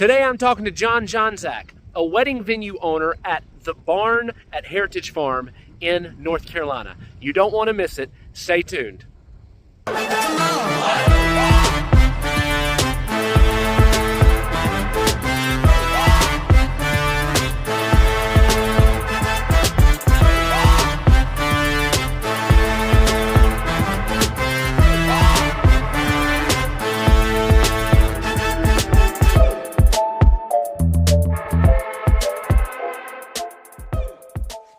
Today I'm talking to John Jonczak, a wedding venue owner at The Barn at Heritage Farm in North Carolina. You don't want to miss it. Stay tuned.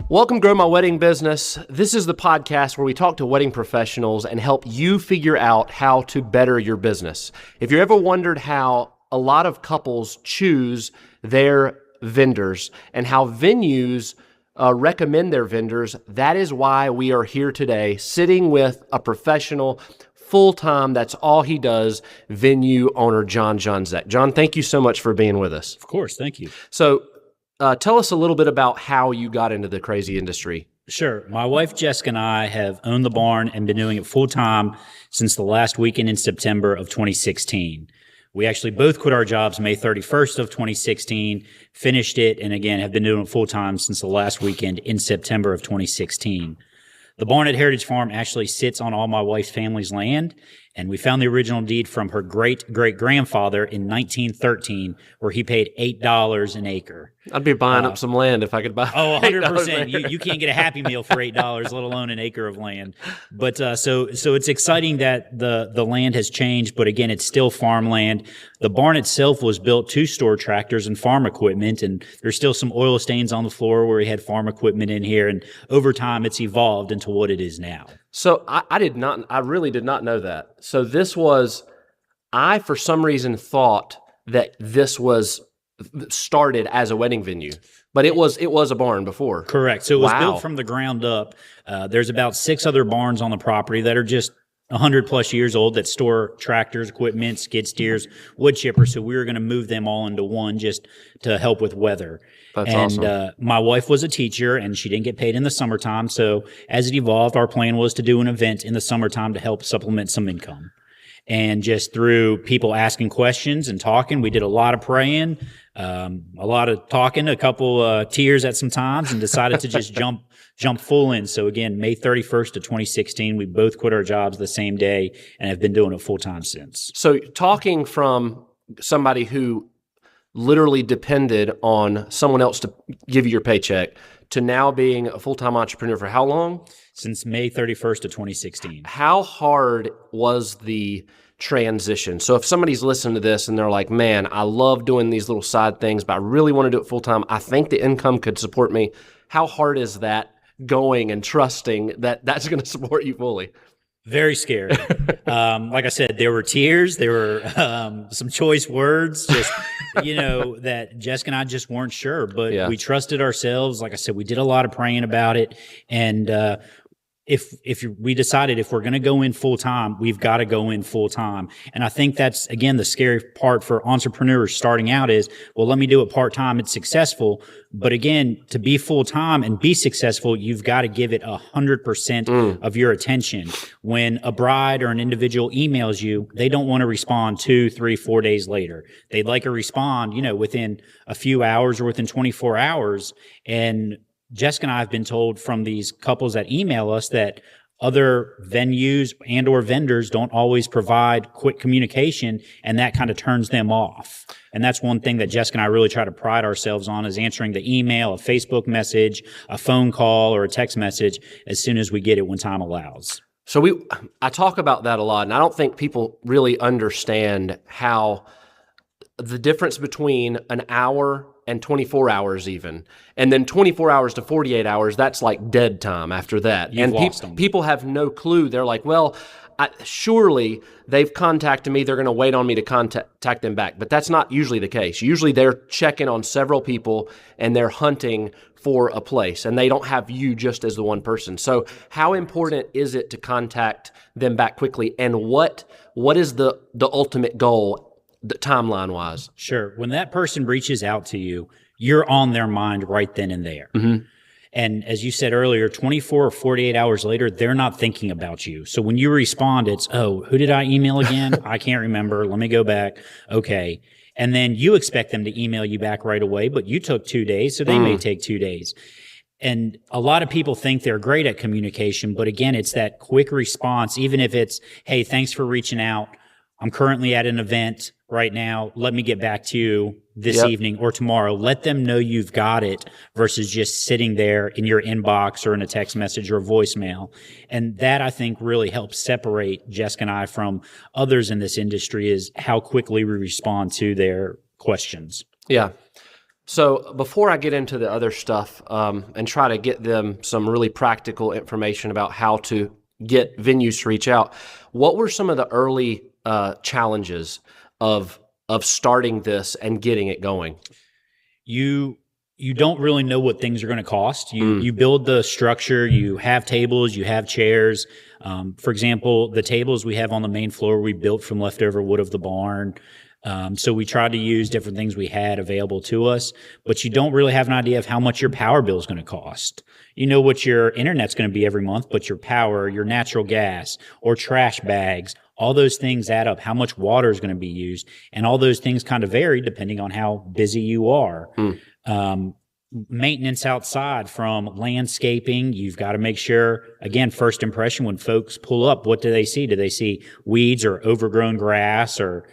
Welcome to Grow My Wedding Business. This is the podcast where we talk to wedding professionals and help you figure out how to better your business. If you ever wondered how a lot of couples choose their vendors and how venues recommend their vendors, that is why we are here today sitting with a professional full-time, that's all he does, venue owner John Jonczak. John, thank you so much for being with us. Of course, thank you. So, tell us a little bit about how you got into the crazy industry. Sure. My wife, Jessica, and I have owned the barn and been doing it full-time since the last weekend in September of 2016. We actually both quit our jobs May 31st of 2016, finished it, and again, have been doing it full-time since the last weekend in September of 2016. The barn at Heritage Farm actually sits on all my wife's family's land, and we found the original deed from her great-great-grandfather in 1913, where he paid $8 an acre. I'd be buying up some land if I could buy. Oh, 100%. You can't get a Happy Meal for $8, let alone an acre of land. But so it's exciting that the land has changed, but again, it's still farmland. The barn itself was built to store tractors and farm equipment, and there's still some oil stains on the floor where we had farm equipment in here. And over time, it's evolved into what it is now. So I really did not know that. So I for some reason thought that this was started as a wedding venue, but it was a barn before. Correct. So it was built from the ground up. There's about 6 other barns on the property that are just 100 plus years old that store tractors, equipment, skid steers, wood chippers. So we were going to move them all into one just to help with weather. That's awesome. My wife was a teacher and she didn't get paid in the summertime. So as it evolved, our plan was to do an event in the summertime to help supplement some income. And just through people asking questions and talking, we did a lot of praying, a lot of talking, a couple tears at some times, and decided to just jump full in. So again, May 31st of 2016, we both quit our jobs the same day and have been doing it full time since. So talking from somebody who literally depended on someone else to give you your paycheck to now being a full-time entrepreneur for how long? Since May 31st of 2016. How hard was the transition? So if somebody's listening to this and they're like, man, I love doing these little side things, but I really want to do it full-time. I think the income could support me. How hard is that going and trusting that that's going to support you fully? Very scary. Like I said, there were tears. There were some choice words, just, that Jessica and I just weren't sure. But we trusted ourselves. Like I said, we did a lot of praying about it. And we decided if we're going to go in full time, we've got to go in full time. And I think that's, again, the scary part for entrepreneurs starting out is, well, let me do it part time. It's successful. But again, to be full time and be successful, you've got to give it 100% of your attention. When a bride or an individual emails you, they don't want to respond 2, 3, 4 days later. They'd like to respond, within a few hours or within 24 hours. And Jessica and I have been told from these couples that email us that other venues and or vendors don't always provide quick communication, and that kind of turns them off. And that's one thing that Jessica and I really try to pride ourselves on, is answering the email, a Facebook message, a phone call, or a text message as soon as we get it when time allows. So I talk about that a lot, and I don't think people really understand how the difference between an hour and 24 hours even, and then 24 hours to 48 hours, that's like dead time after that. You've lost them. People have no clue. They're like, well, surely they've contacted me. They're going to wait on me to contact them back. But that's not usually the case. Usually they're checking on several people and they're hunting for a place, and they don't have you just as the one person. So how important is it to contact them back quickly? And what is the ultimate goal, timeline-wise? Sure. When that person reaches out to you, you're on their mind right then and there. Mm-hmm. And as you said earlier, 24 or 48 hours later, they're not thinking about you. So when you respond, it's, oh, who did I email again? I can't remember. Let me go back. Okay. And then you expect them to email you back right away, but you took 2 days, so they may take 2 days. And a lot of people think they're great at communication, but again, it's that quick response, even if it's, hey, thanks for reaching out. I'm currently at an event right now. Let me get back to you this evening or tomorrow. Let them know you've got it versus just sitting there in your inbox or in a text message or a voicemail. And that, I think, really helps separate Jessica and I from others in this industry, is how quickly we respond to their questions. Yeah. So before I get into the other stuff and try to get them some really practical information about how to get venues to reach out, what were some of the early challenges of starting this and getting it going? You don't really know what things are going to cost. You build the structure, you have tables, you have chairs. For example, the tables we have on the main floor, we built from leftover wood of the barn. So we tried to use different things we had available to us, but you don't really have an idea of how much your power bill is going to cost. You know what your internet's going to be every month, but your power, your natural gas, or trash bags, all those things add up. How much water is going to be used, and all those things kind of vary depending on how busy you are. Maintenance outside, from landscaping, you've got to make sure, again, first impression, when folks pull up, what do they see? Do they see weeds or overgrown grass or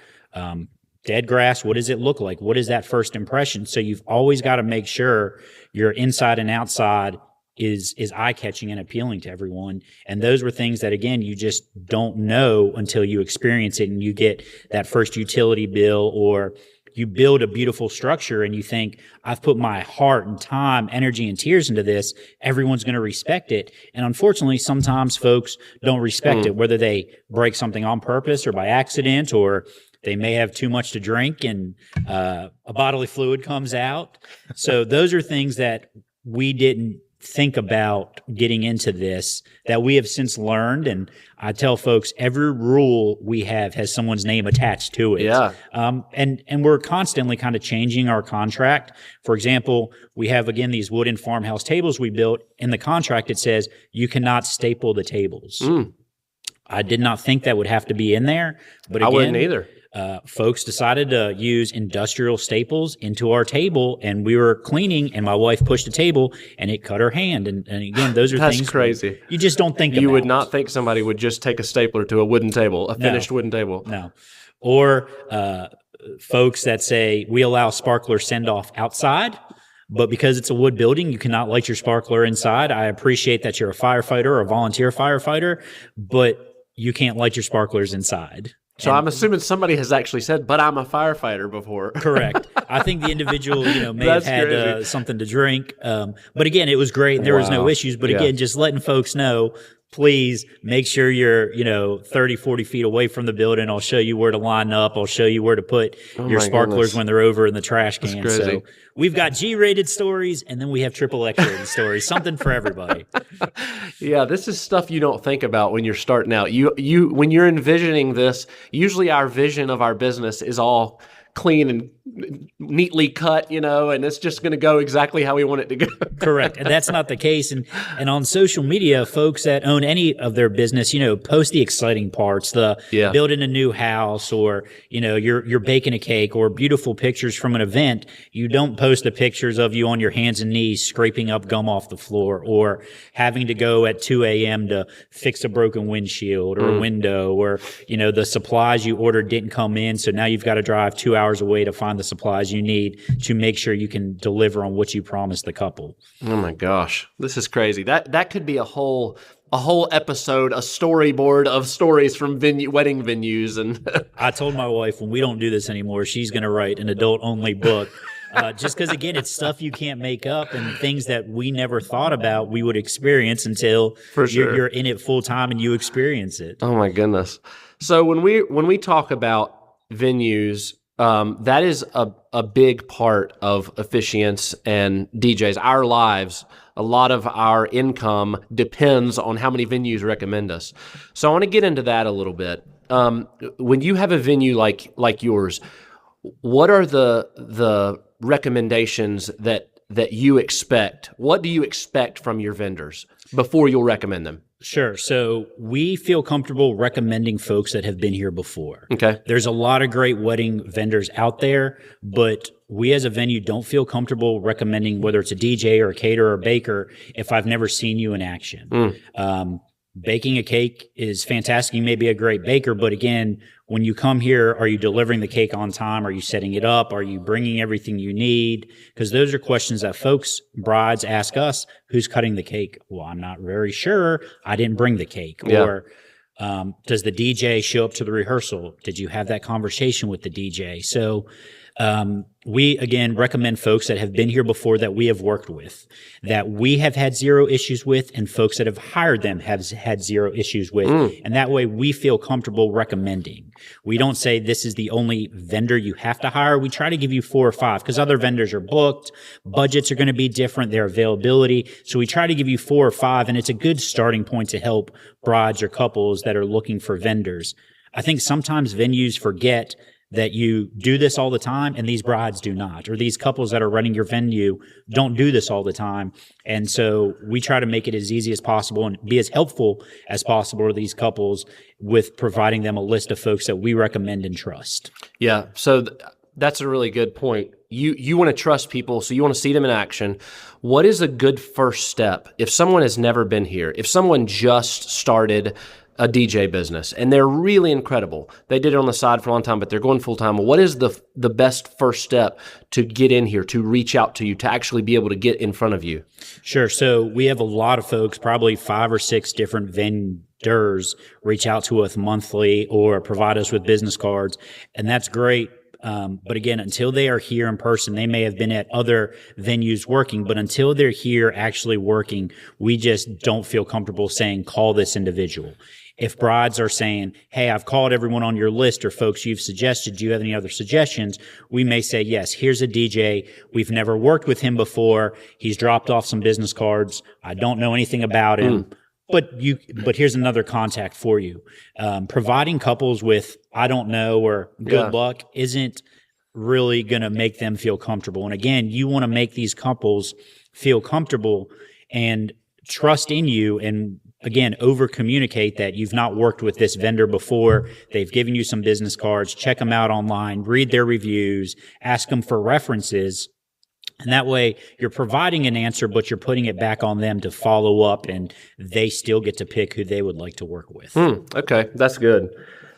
dead grass? What does it look like? What is that first impression? So you've always got to make sure your inside and outside is eye-catching and appealing to everyone. And those were things that, again, you just don't know until you experience it and you get that first utility bill, or you build a beautiful structure and you think, I've put my heart and time, energy, and tears into this. Everyone's going to respect it. And unfortunately, sometimes folks don't respect it, whether they break something on purpose or by accident, or they may have too much to drink and a bodily fluid comes out. So those are things that we didn't think about getting into this, that we have since learned. And I tell folks, every rule we have has someone's name attached to it. Yeah. And we're constantly kind of changing our contract. For example, we have, again, these wooden farmhouse tables we built. In the contract, it says you cannot staple the tables. I did not think that would have to be in there, but again, I wouldn't either. Folks decided to use industrial staples into our table, and we were cleaning, and my wife pushed a table, and it cut her hand. And again, those are That's things crazy. You just don't think about. You would not think somebody would just take a stapler to a wooden table, a finished wooden table. No. Or folks that say, we allow sparkler send-off outside, but because it's a wood building, you cannot light your sparkler inside. I appreciate that you're a firefighter or a volunteer firefighter, but you can't light your sparklers inside. So I'm assuming somebody has actually said, but I'm a firefighter before. Correct. I think the individual, may have had something to drink. But again, it was great. And there was no issues. But again, just letting folks know, please make sure you're, 30, 40 feet away from the building. I'll show you where to line up. I'll show you where to put your sparklers when they're over in the trash can. So we've got G-rated stories, and then we have triple X-rated stories, something for everybody. Yeah, this is stuff you don't think about when you're starting out. You when you're envisioning this, usually our vision of our business is all clean and neatly cut, and it's just going to go exactly how we want it to go. Correct. And that's not the case. And on social media, folks that own any of their business, post the exciting parts, the building a new house, or, you're baking a cake, or beautiful pictures from an event. You don't post the pictures of you on your hands and knees scraping up gum off the floor, or having to go at 2 a.m. to fix a broken windshield or a window, or, the supplies you ordered didn't come in. So now you've got to drive 2 hours away to find the supplies you need to make sure you can deliver on what you promised the couple. Oh my gosh, this is crazy. That could be a whole episode, a storyboard of stories from wedding venues. And I told my wife, when we don't do this anymore, she's going to write an adult-only book. Just because, again, it's stuff you can't make up, and things that we never thought about we would experience until you're in it full time and you experience it. Oh my goodness. So when we talk about venues, that is a big part of officiants and DJs. Our lives, a lot of our income depends on how many venues recommend us. So I want to get into that a little bit. When you have a venue like yours, what are the recommendations that you expect? What do you expect from your vendors before you'll recommend them? Sure. So we feel comfortable recommending folks that have been here before. Okay. There's a lot of great wedding vendors out there, but we as a venue don't feel comfortable recommending whether it's a DJ or a caterer or baker if I've never seen you in action. Baking a cake is fantastic. You may be a great baker, but again, when you come here, are you delivering the cake on time? Are you setting it up? Are you bringing everything you need? Because those are questions that folks, brides ask us, who's cutting the cake? Well, I'm not very sure. I didn't bring the cake. Yeah. Or does the DJ show up to the rehearsal? Did you have that conversation with the DJ? So we, again, recommend folks that have been here before that we have worked with, that we have had zero issues with, and folks that have hired them have had zero issues with. And that way we feel comfortable recommending. We don't say this is the only vendor you have to hire. We try to give you 4 or 5 because other vendors are booked. Budgets are going to be different, their availability. So we try to give you 4 or 5, and it's a good starting point to help brides or couples that are looking for vendors. I think sometimes venues forget that you do this all the time and these brides do not, or these couples that are running your venue don't do this all the time. And so we try to make it as easy as possible and be as helpful as possible to these couples with providing them a list of folks that we recommend and trust. Yeah. So that's a really good point. You want to trust people, so you want to see them in action. What is a good first step if someone has never been here? If someone just started a DJ business and they're really incredible, they did it on the side for a long time, but they're going full time. What is the best first step to get in here, to reach out to you, to actually be able to get in front of you? Sure. So we have a lot of folks, probably 5 or 6 different vendors reach out to us monthly or provide us with business cards, and that's great. But again, until they are here in person, they may have been at other venues working, but until they're here actually working, we just don't feel comfortable saying, call this individual. If brides are saying, hey, I've called everyone on your list or folks you've suggested, do you have any other suggestions? We may say, yes, here's a DJ. We've never worked with him before. He's dropped off some business cards. I don't know anything about him. But here's another contact for you. Providing couples with I don't know or good luck isn't really going to make them feel comfortable. And again, you want to make these couples feel comfortable and trust in you, and again, over communicate that you've not worked with this vendor before. They've given you some business cards. Check them out online, read their reviews, ask them for references. And that way you're providing an answer, but you're putting it back on them to follow up, and they still get to pick who they would like to work with. Okay, that's good.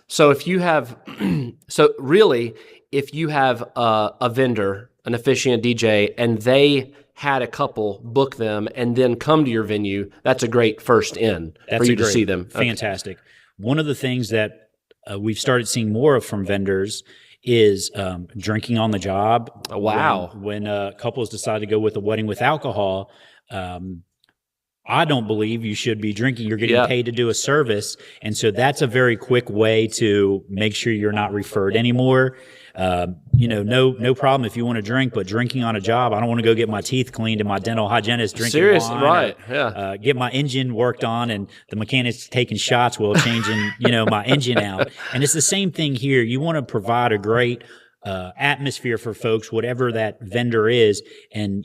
So if you have, if you have a vendor, an officiant DJ, and they had a couple book them and then come to your venue, that's a great first in for you to see them. Fantastic. Okay. One of the things that we've started seeing more of from vendors is drinking on the job. Wow. When couples decide to go with a wedding with alcohol, I don't believe you should be drinking. You're getting paid to do a service. And so that's a very quick way to make sure you're not referred anymore. No problem if you want to drink, but drinking on a job, I don't want to go get my teeth cleaned and my dental hygienist drinking wine. Right. Or, get my engine worked on and the mechanic's taking shots while changing, my engine out. And it's the same thing here. You want to provide a great atmosphere for folks, whatever that vendor is, and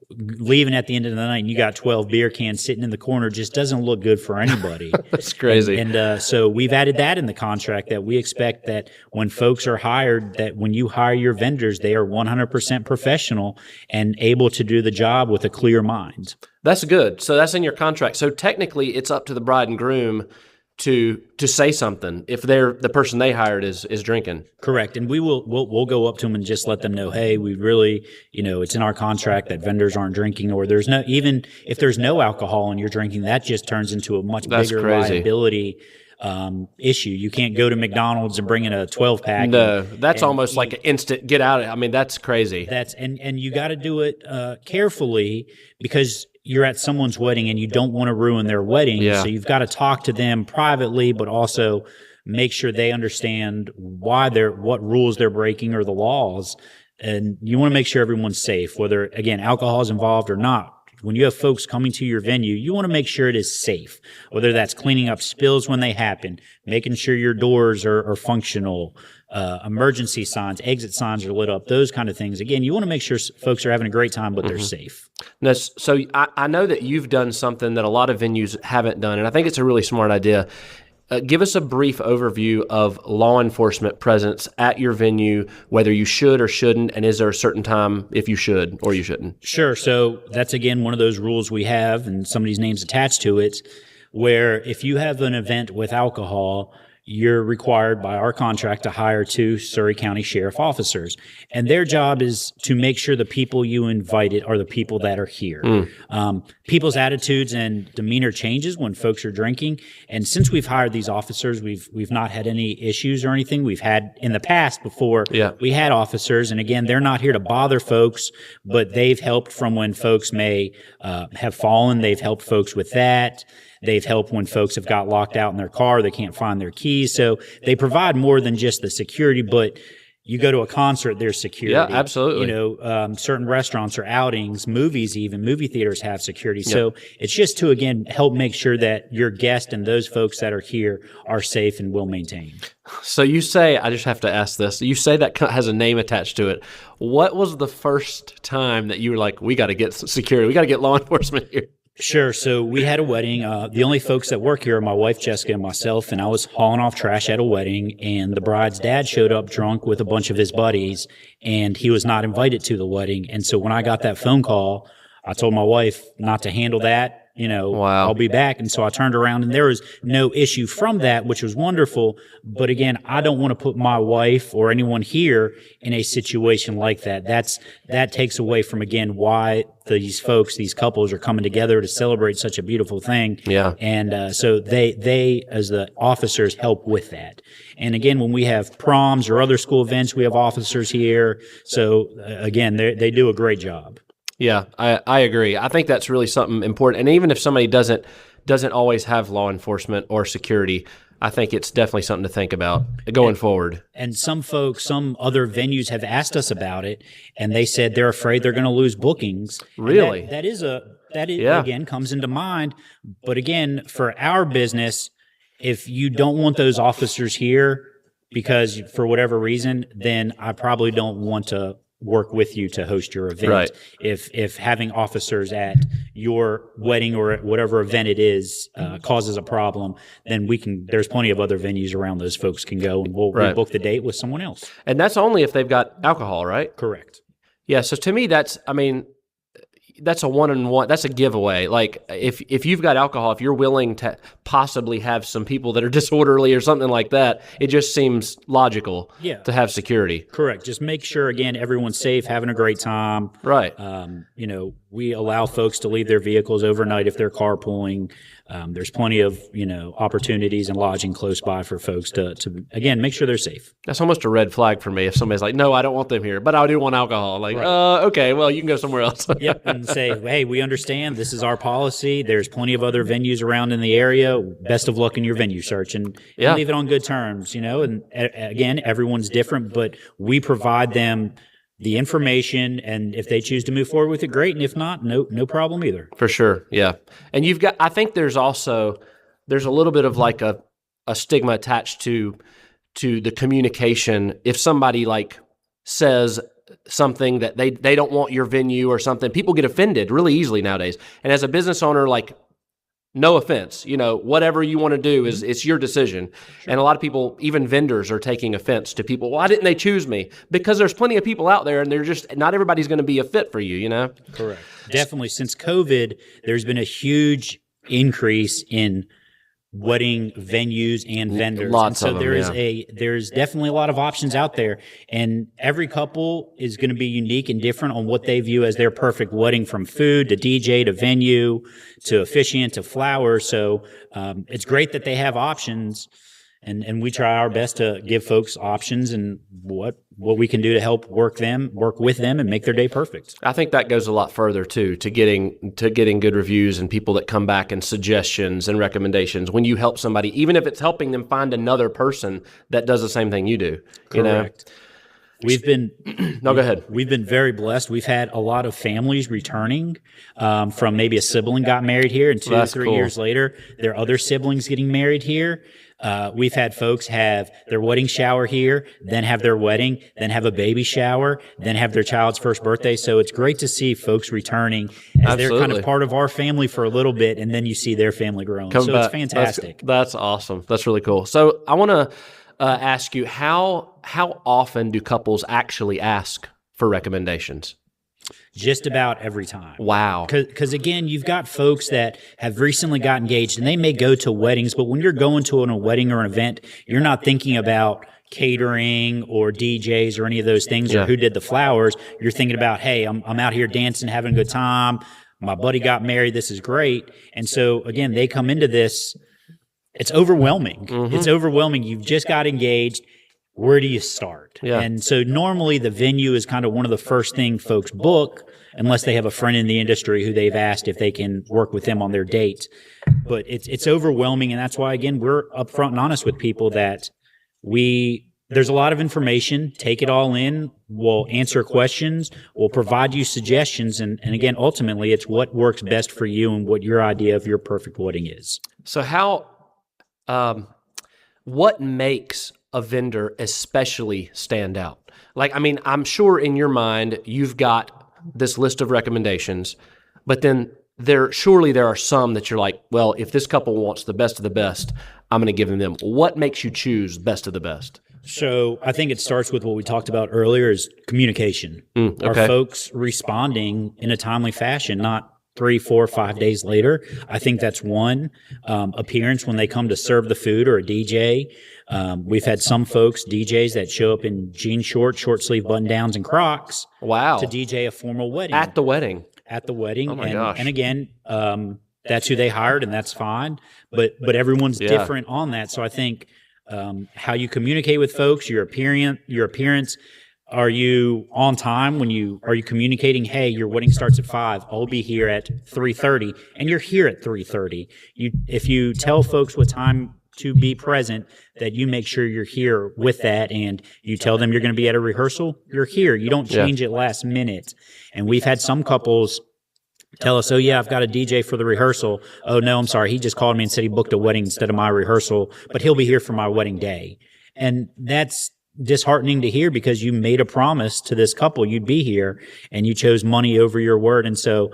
leaving at the end of the night and you got 12 beer cans sitting in the corner just doesn't look good for anybody. That's crazy. And so we've added that in the contract, that we expect that when folks are hired, that when you hire your vendors, they are 100% professional and able to do the job with a clear mind. That's good. So that's in your contract. So technically it's up to the bride and groom to say something if the person they hired is drinking. Correct. And we'll go up to them and just let them know, hey, we really, it's in our contract that vendors aren't drinking, or there's no, even if there's no alcohol and you're drinking, that just turns into a much bigger liability issue. You can't go to McDonald's and bring in a 12-pack. No, that's almost like an instant get out. I mean, that's crazy. And you got to do it carefully, because you're at someone's wedding and you don't want to ruin their wedding. Yeah. So you've got to talk to them privately, but also make sure they understand what rules they're breaking or the laws. And you want to make sure everyone's safe, whether, again, alcohol is involved or not. when you have folks coming to your venue, you want to make sure it is safe, whether that's cleaning up spills when they happen, making sure your doors are functional, emergency signs, exit signs are lit up, those kind of things. Again, you want to make sure folks are having a great time, but they're safe. Now, so I know that you've done something that a lot of venues haven't done, and I think it's a really smart idea. Give us a brief overview of law enforcement presence at your venue, whether you should or shouldn't, and is there a certain time if you should or you shouldn't? Sure. So that's, again, one of those rules we have, and somebody's name's attached to it, where if you have an event with alcohol, you're required by our contract to hire 2 Surrey County Sheriff officers. And their job is to make sure the people you invited are the people that are here. People's attitudes and demeanor changes when folks are drinking. And since we've hired these officers, we've not had any issues or anything. We've had in the past before we had officers. And again, they're not here to bother folks, but they've helped from when folks may have fallen. They've helped folks with that. They've helped when folks have got locked out in their car, they can't find their keys. So they provide more than just the security, but you go to a concert, there's security. Yeah, absolutely. Certain restaurants or outings, movies, even movie theaters have security. Yeah. So it's just to, again, help make sure that your guest and those folks that are here are safe and well maintained. So you say, I just have to ask this, you say that has a name attached to it. What was the first time that you were like, we got to get security, we got to get law enforcement here? Sure. So we had a wedding. The only folks that work here are my wife, Jessica, and myself, and I was hauling off trash at a wedding, and the bride's dad showed up drunk with a bunch of his buddies, and he was not invited to the wedding. And so when I got that phone call, I told my wife not to handle that. I'll be back. And so I turned around and there was no issue from that, which was wonderful. But again, I don't want to put my wife or anyone here in a situation like that. That takes away from, again, why these folks, these couples are coming together to celebrate such a beautiful thing. Yeah. And so they, as the officers, help with that. And again, when we have proms or other school events, we have officers here. So again, they do a great job. Yeah, I agree. I think that's really something important. And even if somebody doesn't always have law enforcement or security, I think it's definitely something to think about going forward. And some folks, some other venues have asked us about it, and they said they're afraid they're going to lose bookings. Really? That again, comes into mind. But again, for our business, if you don't want those officers here because for whatever reason, then I probably don't want to work with you to host your event. Right. If having officers at your wedding or at whatever event it is causes a problem, then there's plenty of other venues around those folks can go, and we'll book the date with someone else. And that's only if they've got alcohol, right? Correct. Yeah. So to me, that's a one-on-one. That's a giveaway. Like if you've got alcohol, if you're willing to possibly have some people that are disorderly or something like that, it just seems logical to have security. Correct. Just make sure, again, everyone's safe, having a great time. Right. We allow folks to leave their vehicles overnight if they're carpooling. There's plenty of, opportunities and lodging close by for folks to again, make sure they're safe. That's almost a red flag for me if somebody's like, no, I don't want them here, but I do want alcohol. Like, okay, well, you can go somewhere else. Yep, and say, hey, we understand. This is our policy. There's plenty of other venues around in the area. Best of luck in your venue search, and leave it on good terms, And again, everyone's different, but we provide them the information, and if they choose to move forward with it, great. And if not, no problem either. For sure. Yeah. And I think there's a little bit of like a stigma attached to the communication. If somebody like says something that they don't want your venue or something, people get offended really easily nowadays. And as a business owner, like, no offense, whatever you want to do it's your decision. Sure. And a lot of people, even vendors, are taking offense to people. Why didn't they choose me? Because there's plenty of people out there, and they're just not everybody's going to be a fit for you. Correct. Definitely. Since COVID, there's been a huge increase in wedding venues and vendors. Lots and so of them, there's definitely a lot of options out there, and every couple is going to be unique and different on what they view as their perfect wedding, from food to DJ to venue to officiant to flowers. So it's great that they have options, and we try our best to give folks options and what we can do to help work with them and make their day perfect. I think that goes a lot further too, to getting good reviews and people that come back and suggestions and recommendations. When you help somebody, even if it's helping them find another person that does the same thing you do, Correct. We've been no, go ahead. We've been very blessed. We've had a lot of families returning from maybe a sibling got married here, and 2 or 3 years later, their other siblings getting married here. We've had folks have their wedding shower here, then have their wedding, then have a baby shower, then have their child's first birthday. So it's great to see folks returning as they're kind of part of our family for a little bit, and then you see their family growing. It's fantastic. That's awesome. That's really cool. So I want to ask you, how often do couples actually ask for recommendations? Just about every time. Wow. Because again, you've got folks that have recently got engaged, and they may go to weddings, but when you're going to a wedding or an event, you're not thinking about catering or DJs or any of those things or who did the flowers. You're thinking about, hey, I'm out here dancing, having a good time. My buddy got married. This is great. And so again, they come into this. It's overwhelming. Mm-hmm. It's overwhelming. You've just got engaged. Where do you start? Yeah. And so normally the venue is kind of one of the first thing folks book, unless they have a friend in the industry who they've asked if they can work with them on their date. But it's overwhelming, and that's why, again, we're upfront and honest with people that there's a lot of information. Take it all in. We'll answer questions. We'll provide you suggestions. And again, ultimately, it's what works best for you and what your idea of your perfect wedding is. So what makes a vendor especially stand out? Like, I mean, I'm sure in your mind, you've got this list of recommendations, but then surely there are some that you're like, well, if this couple wants the best of the best, I'm going to give them. What makes you choose best of the best? So I think it starts with what we talked about earlier is communication. Are folks responding in a timely fashion, not 3, 4, 5 days later? I think that's one. Appearance when they come to serve the food, or a DJ. We've had some folks, DJs, that show up in jean shorts, short sleeve button downs, and Crocs. Wow. To DJ a formal wedding. At the wedding. Oh my gosh. And again, that's who they hired, and that's fine. But everyone's different on that. So I think how you communicate with folks, your appearance. Are you on time are you communicating, hey, your wedding starts at 5, I'll be here at 3:30, and you're here at 3:30. If you tell folks what time to be present, that you make sure you're here with that, and you tell them you're going to be at a rehearsal, you're here. You don't change it last minute. And we've had some couples tell us, oh yeah, I've got a DJ for the rehearsal. Oh no, I'm sorry, he just called me and said he booked a wedding instead of my rehearsal, but he'll be here for my wedding day. And that's disheartening to hear, because you made a promise to this couple you'd be here, and you chose money over your word. And so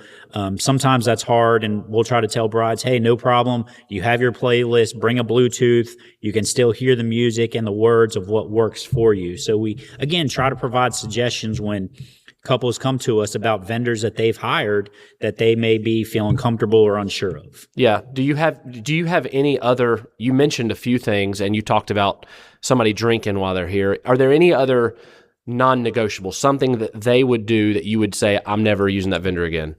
sometimes that's hard, and we'll try to tell brides, hey, no problem. You have your playlist, bring a Bluetooth. You can still hear the music and the words of what works for you. So we, again, try to provide suggestions when couples come to us about vendors that they've hired that they may be feeling comfortable or unsure of. Yeah. Do you have any other, you mentioned a few things, and you talked about somebody drinking while they're here. Are there any other non-negotiable, something that they would do that you would say, I'm never using that vendor again?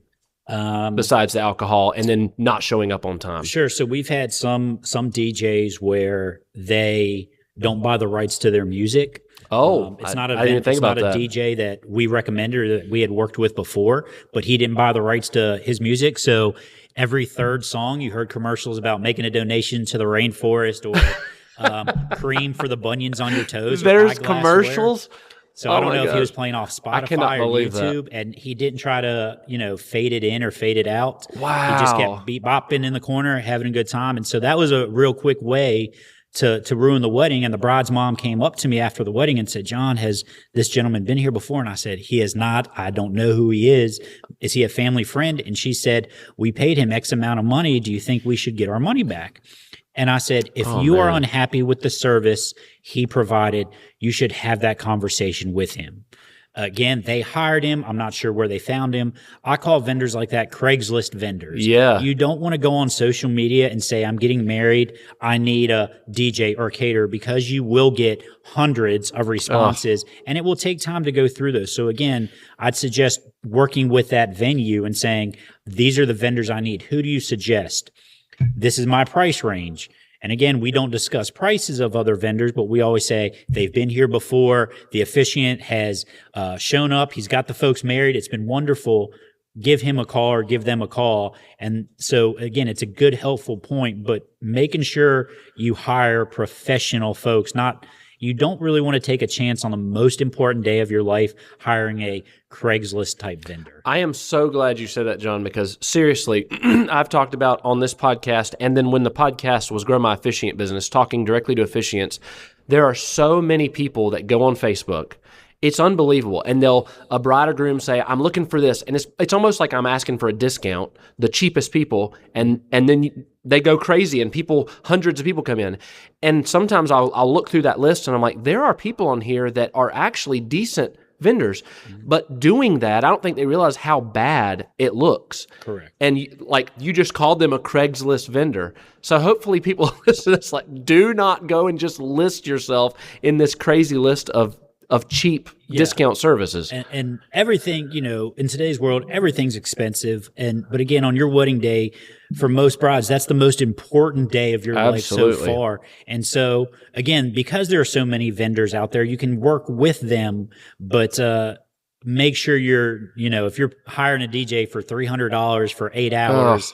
Besides the alcohol and then not showing up on time? Sure. So we've had some DJs where they don't buy the rights to their music. It's not a DJ that we recommended or that we had worked with before, but he didn't buy the rights to his music. So every third song you heard commercials about making a donation to the rainforest, or cream for the bunions on your toes. There's commercials. So I don't know if he was playing off Spotify or YouTube, and he didn't try to, fade it in or fade it out. Wow. He just kept bopping in the corner, having a good time. And so that was a real quick way to ruin the wedding. And the bride's mom came up to me after the wedding and said, John, has this gentleman been here before? And I said, he has not. I don't know who he is. Is he a family friend? And she said, we paid him X amount of money. Do you think we should get our money back? And I said, if you are unhappy with the service he provided, you should have that conversation with him. Again, they hired him. I'm not sure where they found him. I call vendors like that Craigslist vendors. Yeah. You don't want to go on social media and say, I'm getting married, I need a DJ or caterer, because you will get hundreds of responses, and it will take time to go through those. So again, I'd suggest working with that venue and saying, these are the vendors I need. Who do you suggest? This is my price range. And again, we don't discuss prices of other vendors, but we always say they've been here before. The officiant has shown up. He's got the folks married. It's been wonderful. Give him a call or give them a call. And so again, it's a good, helpful point, but making sure you hire professional folks, not, you don't really want to take a chance on the most important day of your life hiring a Craigslist type vendor. I am so glad you said that, John, because seriously, I've talked about on this podcast, and then when the podcast was Grow My Officiant Business, talking directly to officiants, there are so many people that go on Facebook. It's unbelievable. And a bride or groom say, I'm looking for this. And it's almost like I'm asking for a discount, the cheapest people. And then they go crazy and hundreds of people come in. And sometimes I'll look through that list and I'm like, there are people on here that are actually decent vendors. But doing that, I don't think they realize how bad it looks. Correct. And you just called them a Craigslist vendor. So hopefully people listen to this, do not go and just list yourself in this crazy list of cheap discount services. And everything, in today's world, everything's expensive. But again, on your wedding day, for most brides, that's the most important day of your life so far. And so again, because there are so many vendors out there, you can work with them, but make sure if you're hiring a DJ for $300 for 8 hours,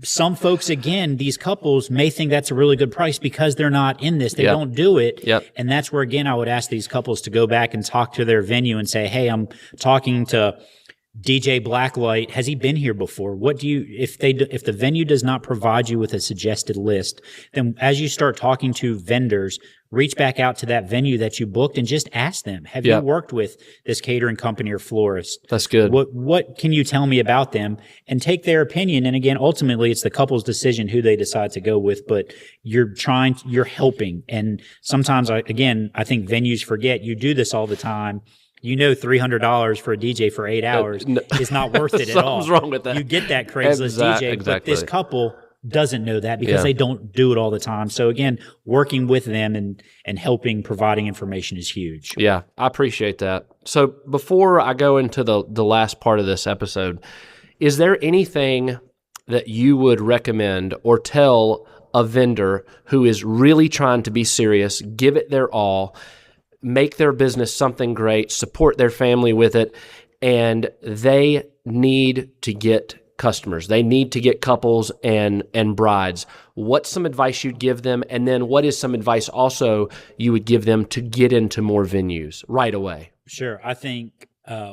some folks, again, these couples may think that's a really good price because they're not in this. They don't do it. Yep. And that's where, again, I would ask these couples to go back and talk to their venue and say, hey, I'm talking to DJ Blacklight. Has he been here before? If the venue does not provide you with a suggested list, then as you start talking to vendors, reach back out to that venue that you booked and just ask them, have you worked with this catering company or florist? That's good. What can you tell me about them? And take their opinion. And again, ultimately, it's the couple's decision who they decide to go with, but you're helping. And sometimes, I think venues forget you do this all the time. $300 for a DJ for 8 hours is not worth it at all. Something's wrong with that. You get that Craigslist DJ, exactly. but this couple doesn't know that because they don't do it all the time. So again, working with them and helping, providing information is huge. Yeah, I appreciate that. So before I go into the last part of this episode, is there anything that you would recommend or tell a vendor who is really trying to be serious, give it their all, make their business something great, support their family with it, and they need to get customers. They need to get couples and brides. What's some advice you'd give them? And then what is some advice also you would give them to get into more venues right away? Sure. I think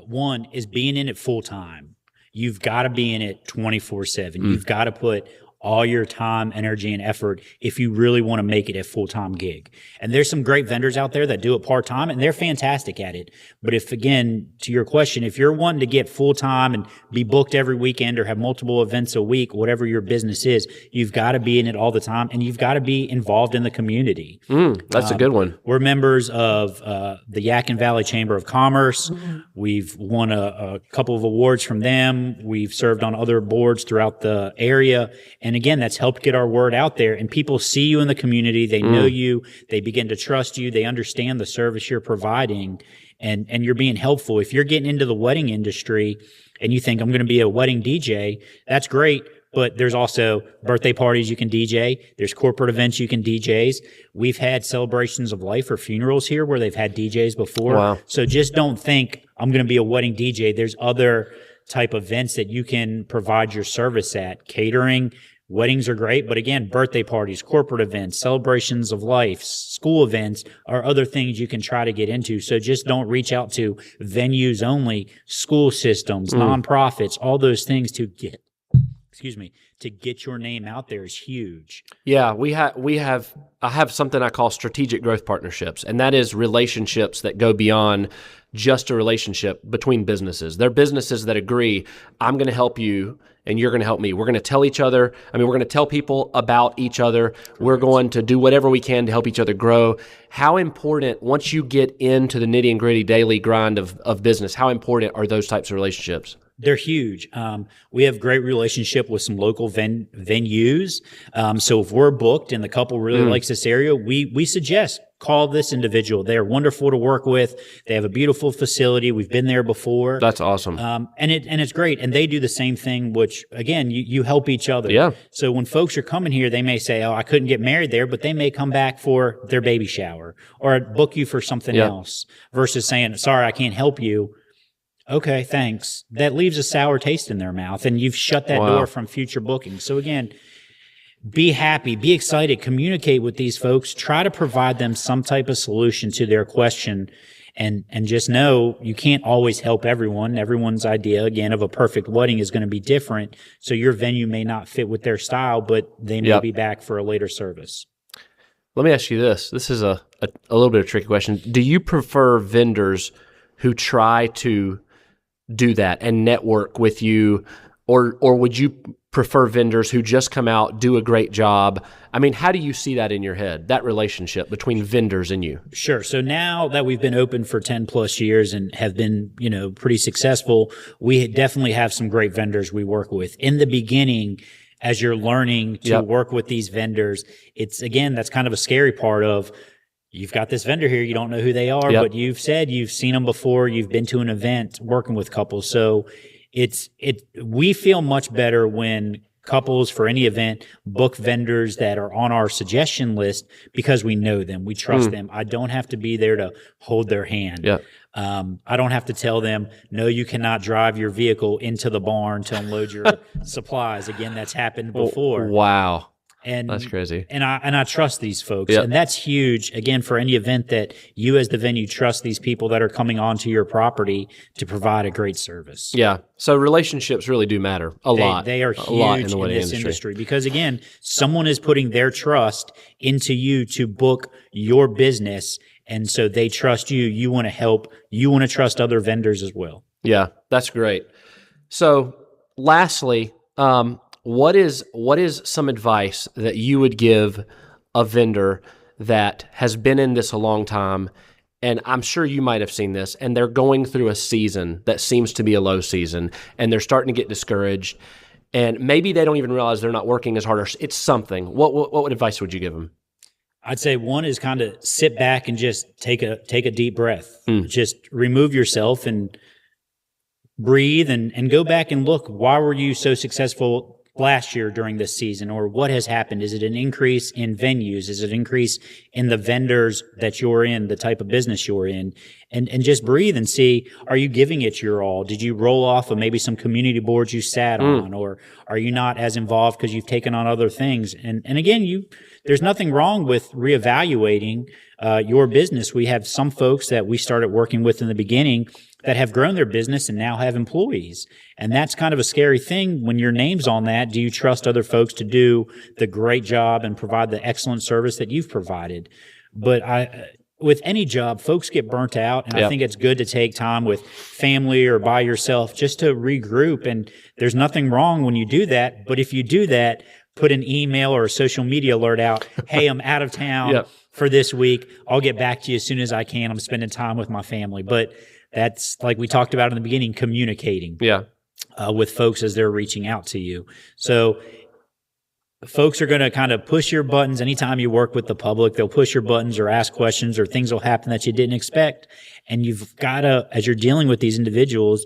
one is being in it full time. You've got to be in it 24/7. You've got to put all your time, energy, and effort if you really want to make it a full-time gig. And there's some great vendors out there that do it part-time, and they're fantastic at it. But if, again, to your question, if you're wanting to get full-time and be booked every weekend or have multiple events a week, whatever your business is, you've got to be in it all the time, and you've got to be involved in the community. That's a good one. We're members of the Yadkin Valley Chamber of Commerce. We've won a couple of awards from them. We've served on other boards throughout the area. And again, that's helped get our word out there. And people see you in the community. They know you. They begin to trust you. They understand the service you're providing. And you're being helpful. If you're getting into the wedding industry and you think, I'm going to be a wedding DJ, that's great. But there's also birthday parties you can DJ. There's corporate events you can DJs. We've had celebrations of life or funerals here where they've had DJs before. Wow. So just don't think I'm going to be a wedding DJ. There's other type of events that you can provide your service at. Catering, weddings are great, but again, birthday parties, corporate events, celebrations of life, school events are other things you can try to get into. So just don't reach out to venues only, school systems, nonprofits, all those things to get your name out there is huge. Yeah, I have something I call strategic growth partnerships, and that is relationships that go beyond just a relationship between businesses. They're businesses that agree, I'm going to help you and you're going to help me. We're going to tell each other, we're going to tell people about each other. We're going to do whatever we can to help each other grow. How important, once you get into the nitty and gritty daily grind of business, how important are those types of relationships? They're huge. We have great relationship with some local venues. So if we're booked and the couple really likes this area, we suggest call this individual. They're wonderful to work with. They have a beautiful facility. We've been there before. That's awesome. And it's great. And they do the same thing, which again, you help each other. Yeah. So when folks are coming here, they may say, oh, I couldn't get married there, but they may come back for their baby shower or book you for something else versus saying, sorry, I can't help you. Okay, thanks. That leaves a sour taste in their mouth, and you've shut that door from future bookings. So again, be happy, be excited, communicate with these folks, try to provide them some type of solution to their question. And just know you can't always help everyone. Everyone's idea, again, of a perfect wedding is going to be different. So your venue may not fit with their style, but they may be back for a later service. Let me ask you this. This is a little bit of a tricky question. Do you prefer vendors who try to do that and network with you, or would you prefer vendors who just come out, do a great job? I mean, how do you see that in your head, that relationship between vendors and you? Sure. So now that we've been open for 10 plus years and have been, pretty successful, we definitely have some great vendors we work with. In the beginning, as you're learning to work with these vendors, that's kind of a scary part of, you've got this vendor here, you don't know who they are, but you've said you've seen them before, you've been to an event working with couples. So we feel much better when couples for any event book vendors that are on our suggestion list because we know them, we trust them. I don't have to be there to hold their hand. I don't have to tell them, no, you cannot drive your vehicle into the barn to unload your supplies. Again, that's happened before. Wow. And that's crazy. And I trust these folks. And that's huge, again, for any event that you as the venue trust these people that are coming onto your property to provide a great service. Yeah. So relationships really do matter a lot. They are huge in this industry because, again, someone is putting their trust into you to book your business. And so they trust you. You want to help. You want to trust other vendors as well. Yeah, that's great. So lastly, what is some advice that you would give a vendor that has been in this a long time, and I'm sure you might have seen this, and they're going through a season that seems to be a low season, and they're starting to get discouraged, and maybe they don't even realize they're not working as hard, or it's something. What advice would you give them? I'd say one is kind of sit back and just take a deep breath. Just remove yourself and breathe and go back and look. Why were you so successful last year during this season, or what has happened? Is it an increase in venues? Is it an increase in the vendors that you're in, the type of business you're in? And just breathe and see, are you giving it your all? Did you roll off of maybe some community boards you sat on, or are you not as involved because you've taken on other things? And again, there's nothing wrong with reevaluating your business. We have some folks that we started working with in the beginning that have grown their business and now have employees. And that's kind of a scary thing when your name's on that. Do you trust other folks to do the great job and provide the excellent service that you've provided? But with any job, folks get burnt out, and I think it's good to take time with family or by yourself just to regroup. And there's nothing wrong when you do that. But if you do that, put an email or a social media alert out, hey, I'm out of town for this week. I'll get back to you as soon as I can. I'm spending time with my family. But that's, like we talked about in the beginning, communicating with folks as they're reaching out to you. So folks are going to kind of push your buttons anytime you work with the public. They'll push your buttons or ask questions, or things will happen that you didn't expect. And you've got to, as you're dealing with these individuals,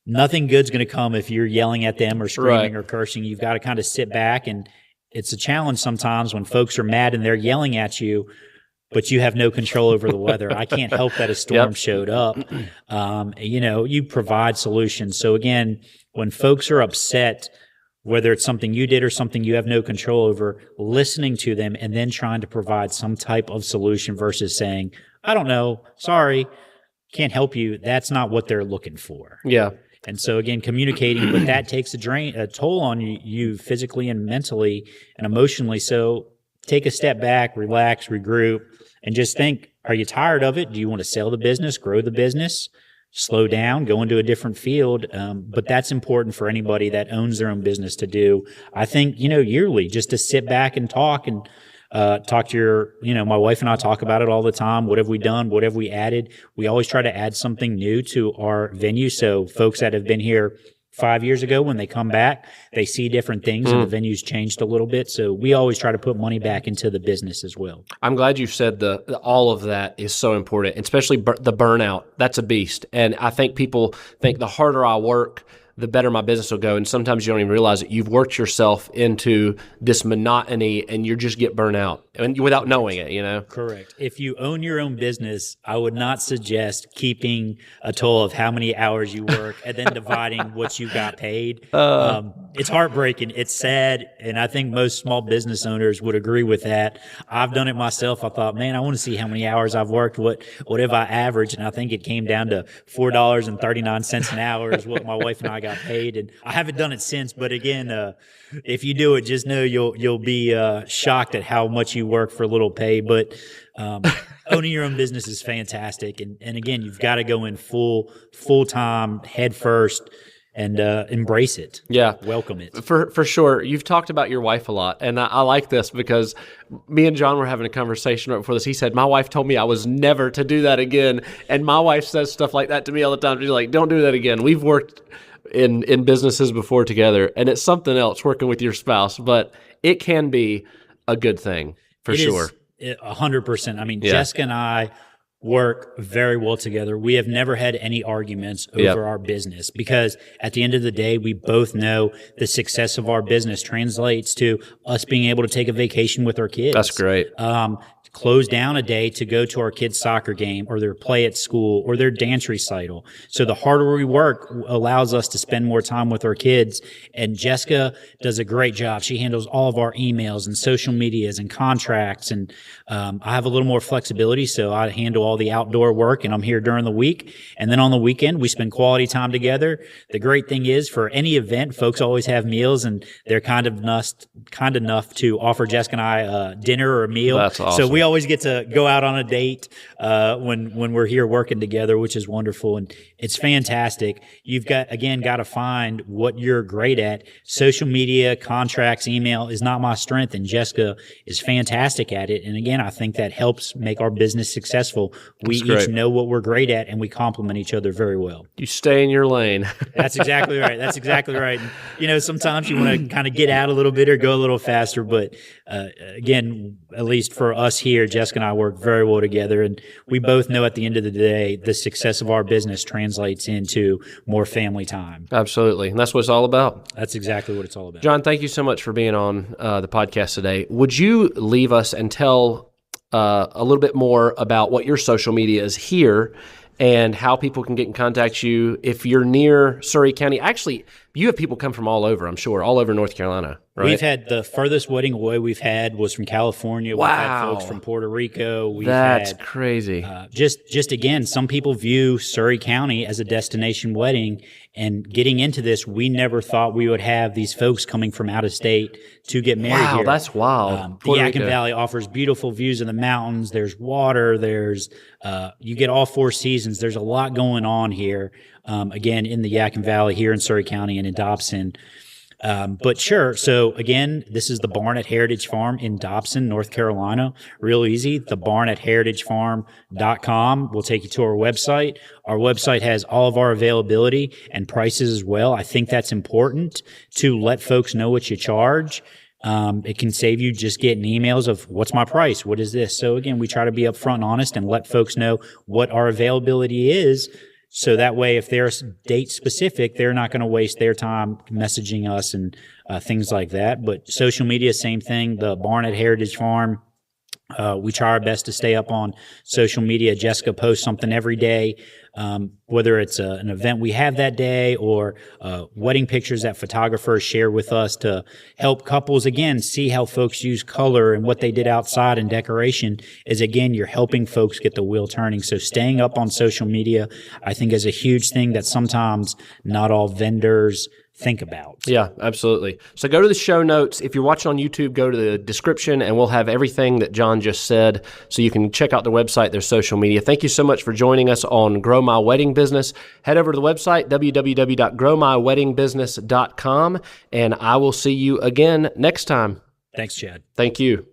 nothing good's going to come if you're yelling at them or screaming or cursing. You've got to kind of sit back, and it's a challenge sometimes when folks are mad and they're yelling at you, but you have no control over the weather. I can't help that a storm showed up. You provide solutions. So again, when folks are upset, whether it's something you did or something you have no control over, listening to them and then trying to provide some type of solution versus saying, I don't know, sorry, can't help you. That's not what they're looking for. Yeah. And so again, communicating, but that takes a toll on you physically and mentally and emotionally. So take a step back, relax, regroup, and just think, are you tired of it? Do you want to sell the business, grow the business, slow down, go into a different field? But that's important for anybody that owns their own business to do. I think, yearly, just to sit back and talk to my wife and I talk about it all the time. What have we done? What have we added? We always try to add something new to our venue. So folks that have been here 5 years ago, when they come back, they see different things and the venue's changed a little bit. So we always try to put money back into the business as well. I'm glad you said all of that is so important, especially the burnout. That's a beast. And I think people think the harder I work, the better my business will go. And sometimes you don't even realize that you've worked yourself into this monotony and you just get burnt out and without knowing it, Correct. If you own your own business, I would not suggest keeping a total of how many hours you work and then dividing what you got paid. It's heartbreaking. It's sad. And I think most small business owners would agree with that. I've done it myself. I thought, man, I want to see how many hours I've worked. What have I averaged? And I think it came down to $4.39 an hour is what my wife and I got paid. And I haven't done it since. But again, if you do it, just know you'll be shocked at how much you work for a little pay. But owning your own business is fantastic. And again, you've got to go in full time, head first, and embrace it. Yeah. Welcome it. For sure. You've talked about your wife a lot. And I like this because me and John were having a conversation right before this. He said, my wife told me I was never to do that again. And my wife says stuff like that to me all the time. She's like, don't do that again. We've worked in businesses before together, and it's something else working with your spouse, but it can be a good thing for sure. 100%. I mean, Jessica and I work very well together. We have never had any arguments over our business because at the end of the day, we both know the success of our business translates to us being able to take a vacation with our kids. That's great. Close down a day to go to our kids' soccer game or their play at school or their dance recital. So the harder we work allows us to spend more time with our kids. And Jessica does a great job. She handles all of our emails and social medias and contracts. And I have a little more flexibility, so I handle all the outdoor work, and I'm here during the week. And then on the weekend, we spend quality time together. The great thing is, for any event, folks always have meals, and they're kind enough to offer Jessica and I dinner or a meal. That's awesome. So we always get to go out on a date when we're here working together, which is wonderful, and it's fantastic. You've got to find what you're great at. Social media, contracts, email is not my strength, and Jessica is fantastic at it. And again, I think that helps make our business successful. We each know what we're great at, and we complement each other very well. You stay in your lane. That's exactly right. That's exactly right. Sometimes you want to kind of get out a little bit or go a little faster, but again, at least for us here, Jessica and I work very well together, and we both know at the end of the day, the success of our business translates into more family time. Absolutely. And that's what it's all about. That's exactly what it's all about. John, thank you so much for being on the podcast today. Would you leave us and tell a little bit more about what your social media is here and how people can get in contact with you if you're near Surry County? Actually, you have people come from all over, I'm sure, all over North Carolina, right? We've had the furthest wedding away we've had was from California. Wow. We've had folks from Puerto Rico. That's crazy. Just again, some people view Surry County as a destination wedding, and getting into this, we never thought we would have these folks coming from out of state to get married here. Wow, that's wild. The Yadkin Valley offers beautiful views of the mountains. There's water. There's you get all four seasons. There's a lot going on here. Again, in the Yadkin Valley here in Surry County and in Dobson. But sure. So again, this is the Barn at Heritage Farm in Dobson, North Carolina. Real easy. The Barn at heritagefarm.com will take you to our website. Our website has all of our availability and prices as well. I think that's important to let folks know what you charge. It can save you just getting emails of what's my price? What is this? So again, we try to be upfront and honest and let folks know what our availability is. So that way, if they're date specific, they're not going to waste their time messaging us and things like that. But social media, same thing. The Barn at Heritage Farm. We try our best to stay up on social media. Jessica posts something every day, whether it's an event we have that day or wedding pictures that photographers share with us to help couples, again, see how folks use color and what they did outside and decoration is, again, you're helping folks get the wheel turning. So staying up on social media, I think, is a huge thing that sometimes not all vendors think about. Yeah, absolutely. So go to the show notes. If you're watching on YouTube, go to the description and we'll have everything that John just said so you can check out their website, their social media. Thank you so much for joining us on Grow My Wedding Business. Head over to the website, www.growmyweddingbusiness.com, and I will see you again next time. Thanks, Chad. Thank you.